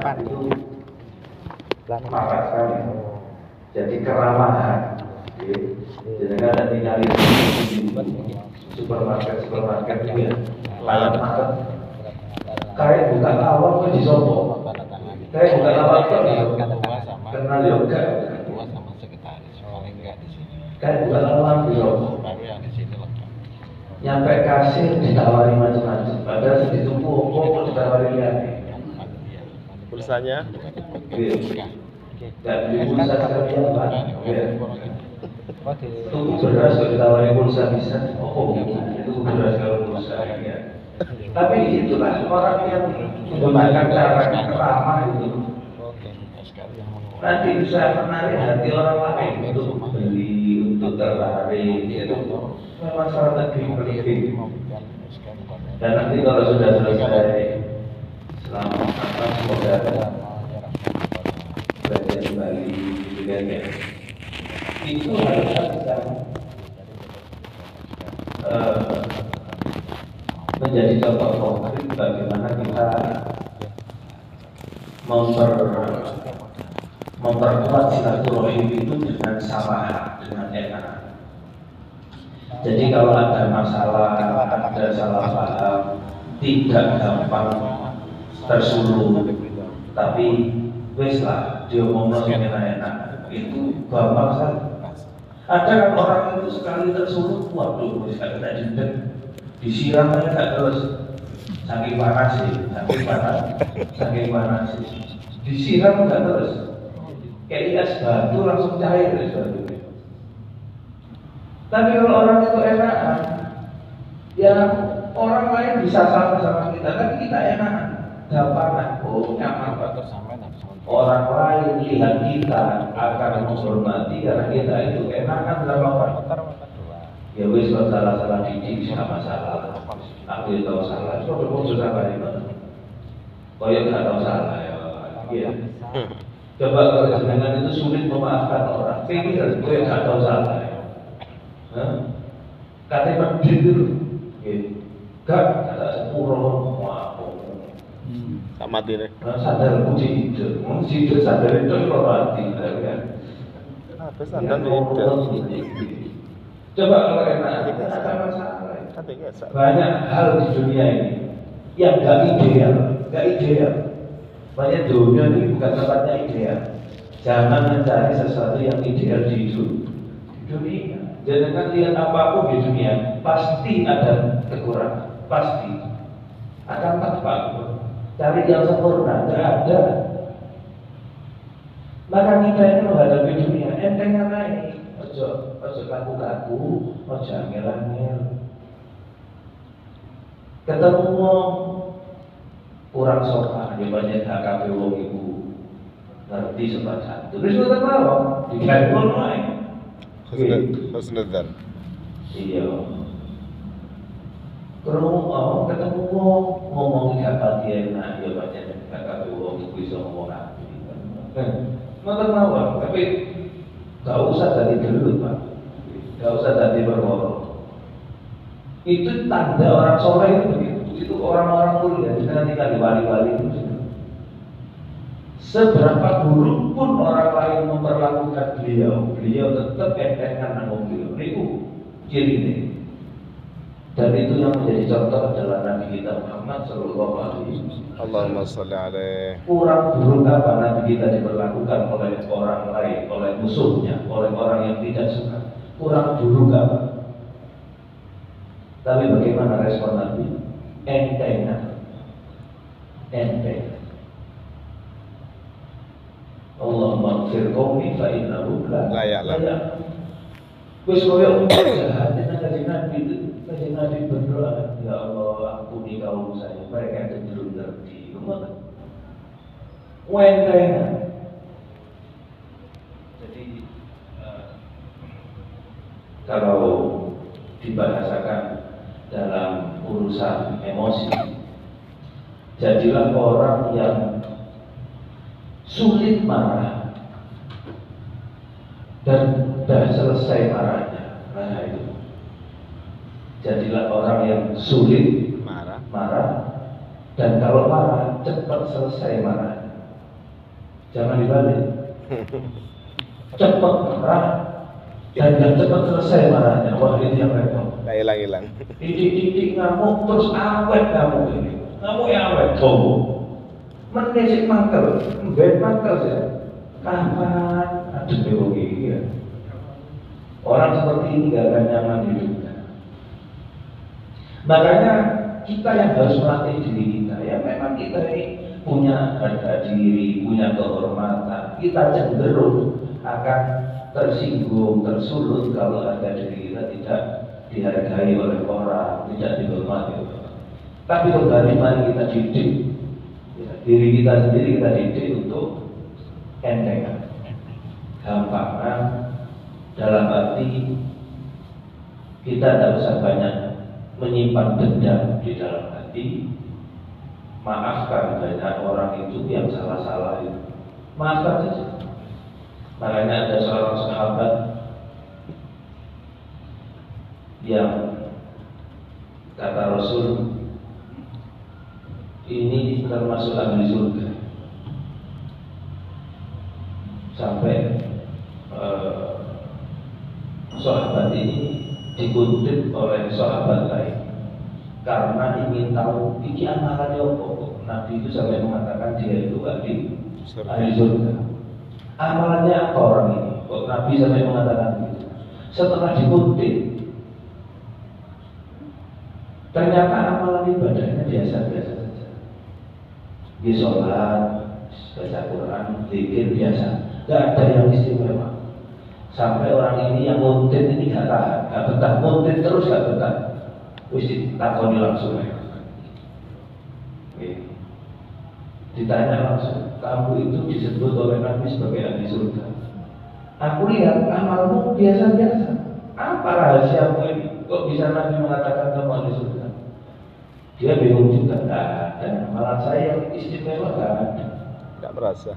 itu parah sekali. Jadi keramahan. Jadi ada tinggal di supermarket juga. Layan market. Kayak bukan awal kok disopo. Kayak bukan awal kok kenal yoga. Ketua sama sekretaris paling enggak di sini. Kayak bukan awal disopo. Baru yang di sini lengkap. Nyampe kasir ditawari macam-macam. Padahal ditunggu kok ditawari lihat. Pulsanya? Gak beli pulsa sekalian Pak. Tunggu beras kalau ditawari pulsa bisa. Oh, itu beras kalau pulsa ya. Tapi itulah orang yang menggunakan cara ramah itu. Nanti bisa menarik hati orang lain untuk beli, untuk tertarik. Itu memang sangat penting. Dan nanti kalau sudah selesai, selamat datang, semoga belajar kembali juga ya. Itu harusnya bisa menjadi contoh konkret bagaimana kita memperkuat silaturahim itu dengan samaha, dengan enak. Jadi kalau ada masalah, ada salah paham, tidak gampang tersuluh, tapi wes lah diomongin enak-enak, itu gampang saja. Ada kan orang itu sekali tersuluh, waduh, wes gak kena dendam, disiram aja gak terus, saking panas sih, saking panas sih, disiram gak terus, kayak es batu langsung cair es batu. Tapi kalau orang itu enakan, ya orang lain bisa sama kita, tapi kita enakan, gampang, oh nyaman Pak. Orang lain lihat kita akan menghormati karena kita itu enakan sama orang. Ya wis kalau salah didik nggak masalah. Aku yang tahu salah, itu betul salah itu. Kau yang nggak tahu salah ya. Coba kalau jenengan itu sulit memaafkan orang, pikir kau yang nggak tahu salah. Katanya pedih dulu, gak ada sepuluh tak mati nih. Sadar puji itu sadar itu kalau mati, kan? Apa sadar itu? Coba kalau enak, kita ada masalah. Banyak hal di dunia ini yang gak ideal. Banyak dunia ini bukan tempatnya ideal. Jangan mencari sesuatu yang ideal di dunia. Jangan lihat apapun di dunia pasti ada kekurangan, pasti akan tampak. Cari yang sempurna, tidak ada. Maka kita ini menghadapi dunia entengnya naik, ojo kaku, ojo angel. Ketemu kurang sopan, dia banyak HKP wong ibu ngerti sopan santun. Terus kita mau diganti naik. Husnudzan. Iya. Terus ketemu ngomong apa dia enak dia baca kakak wong itu bisa ngomong apa. Nonton mawar, tapi gak usah tadi dulu Pak. Gak usah tadi berborong. Itu tanda orang soleh itu begitu. Itu orang-orang mulia. Kita nanti kali wali-wali itu. Seberapa buruk pun orang lain memperlakukan beliau tetap entengan nanggung beliau. Itu ciri ini. Dan itu yang menjadi contoh adalah Nabi kita Muhammad Sallallahu Alaihi Wasallam. Allahumma sholli alaihi. Kurang buruk apa Nabi kita diperlakukan oleh orang lain, oleh musuhnya, oleh orang yang tidak suka. Kurang buruk apa? Tapi bagaimana respon Nabi? Entengan. Allahumma ighfir qaumi fa innahum la ya'lamun. Wis koyo jahatnya kanjeng Nabi itu, kanjeng Nabi berdoa, ya Allah ampuni kaum saya, mereka itu belum ngerti. Wentengan. Jadi kalau dibahasakan dalam urusan emosi, jadilah orang yang sulit marah dan sudah selesai marahnya. Nah itu, jadilah orang yang sulit marah dan kalau marah cepat selesai marah. Jangan dibalik. Cepat marah dan yang cepat selesai marahnya. Wah, itu yang repot. Nggak hilang-hilang. Titik-titik ngamuk terus awet ngamuk ini. Ngamuk yang awet tomo. Menisik mangkel, mbet mangkel ya. Kapan ada biologi ya? Orang seperti ini gak akan nyaman hidupnya. Makanya kita yang harus melatih diri kita. Ya memang kita ini punya harga diri, punya kehormatan. Kita cenderung akan tersinggung, tersulut kalau harga diri kita tidak dihargai oleh orang, tidak dihormati oleh orang. Tapi kembali mari kita didik ya, diri kita sendiri, kita didik untuk entengan, gampangan, dalam arti kita tidak usah banyak menyimpan dendam di dalam hati. Maafkan banyak orang itu yang salah-salah itu, maafkan saja. Makanya ada seorang sahabat yang kata Rasul ini termasuk ahli surga. Sampai sahabat ini dikutip oleh sahabat lain karena ingin tahu iki amalannya apa. Nabi itu sampai mengatakan dia itu ahli surga. Amalannya apa orang ini? Kok Nabi sampai mengatakan begitu? Setelah dikutip, ternyata amalan ibadahnya biasa-biasa saja. Di sholat, baca Quran, zikir biasa, gak ada yang istimewa. Sampai orang ini yang nguntit ini gak tahan, gak betah, nguntit terus gak betah. Wis ditakoni langsung ya. Ditanya langsung, kamu itu disebut oleh Nabi sebagai ahli surga. Aku lihat amalmu biasa-biasa. Apa rahasiamu ini? Kok bisa Nabi mengatakan kamu ahli surga? Dia bingung juga, tidak ada. Amalan saya yang istimewa tidak ada. Nggak merasa.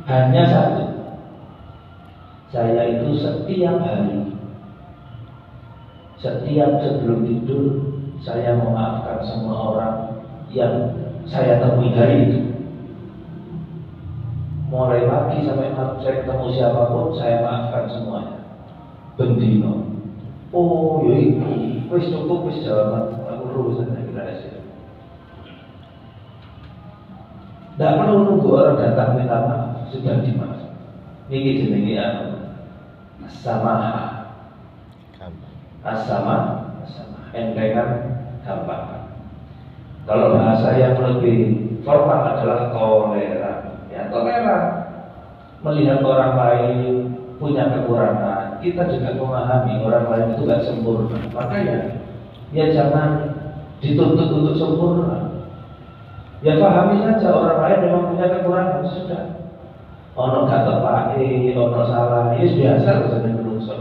Hanya satu, saya itu setiap hari, setiap sebelum tidur, saya memaafkan semua orang yang saya temui hari itu. Mulai pagi sampai malam saya ketemu siapapun, saya maafkan semuanya. Bendino. Oh, ya ini, wis cukup, wis jawaban. Aku urusan lagi rahasia. Tidak perlu nunggu orang datang minta maaf, sudah dimaaf. Ini jenenge as-samah. As-samah, entengan, gampang. Kalau bahasa yang lebih formal adalah toleran. Ya, toleran, melihat orang lain punya kekurangan, kita juga memahami orang lain itu gak sempurna. Makanya ya jangan dituntut untuk sempurna. Ya pahami saja orang lain memang punya kekurangan, sudah. Ono gak tepat, ono salah, ya biasa urusan menungso.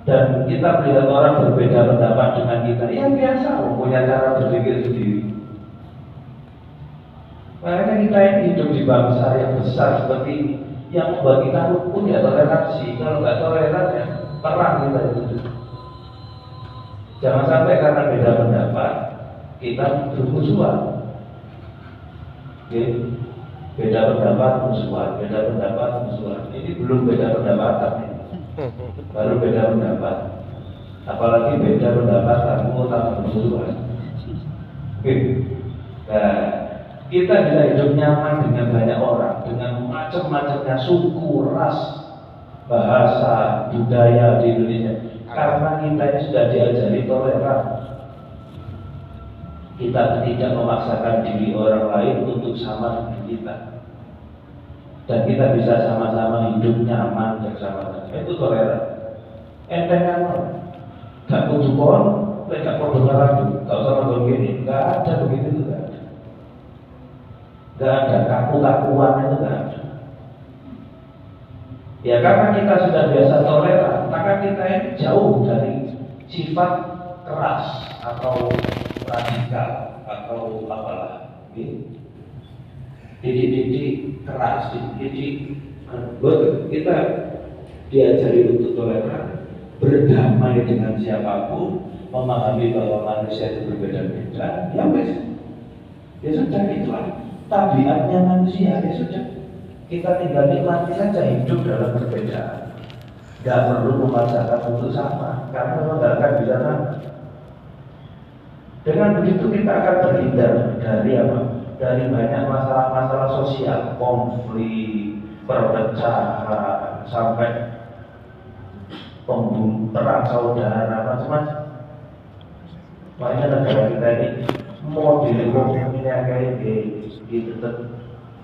Dan kita melihat orang berbeda pendapat dengan kita, ya biasa, punya cara berpikir sendiri. Makanya kita ini hidup di bangsa yang besar seperti ini, yang membuat kita punya toleransi. Kalau nggak toleran ya perang kita itu. Jangan sampai karena beda pendapat kita bermusuhan. Oke? Beda pendapat musuhan, beda pendapat musuhan. Ini belum beda pendapatan ini. Baru beda pendapat. Apalagi beda pendapat kamu tak musuhan. Oke? Nah, kita bisa hidup nyaman dengan banyak orang, dengan macam-macamnya suku, ras, bahasa, budaya di Indonesia. Karena kita ini sudah diajari toleran. Kita tidak memaksakan diri orang lain untuk sama dengan kita. Dan kita bisa sama-sama hidup nyaman bersama-sama. Itu toleran. Entengan orang. Gak kudu kon, gak kudu ngeradu, gak usah ngomong gini. Gak ada begitu juga. Gak ada, kaku-kakuan itu gak ada. Ya karena kita sudah biasa toleran, maka kita ini jauh dari sifat keras atau radikal atau apalah. Didik keras, didik kita diajari untuk toleran, berdamai dengan siapapun, memahami bahwa manusia itu berbeda-beda. Ya wes, ya sudah itulah. tabiatnya manusia, ya sudah, kita tinggal nikmati saja hidup dalam perbedaan. Gak perlu memaksakan untuk sama, karena memang gak akan bisa sama. Dengan begitu kita akan terhindar dari apa? Dari banyak masalah-masalah sosial, konflik, perpecahan, sampai perang saudara, macam-macam. Makanya negara kita ini model ekonominya kayak gitu, tetap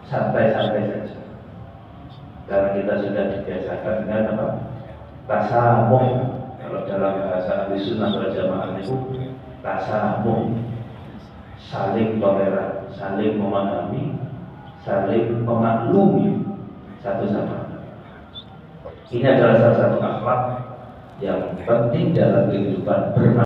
santai-santai saja. Karena kita sudah dibiasakan dengan apa? Tasamuh. Kalau dalam bahasa ahli sunnah wal jamaah itu tasamuh, saling toleran, saling memahami, saling memaklumi satu sama lain. Ini adalah salah satu akhlak yang penting dalam kehidupan bermasyarakat.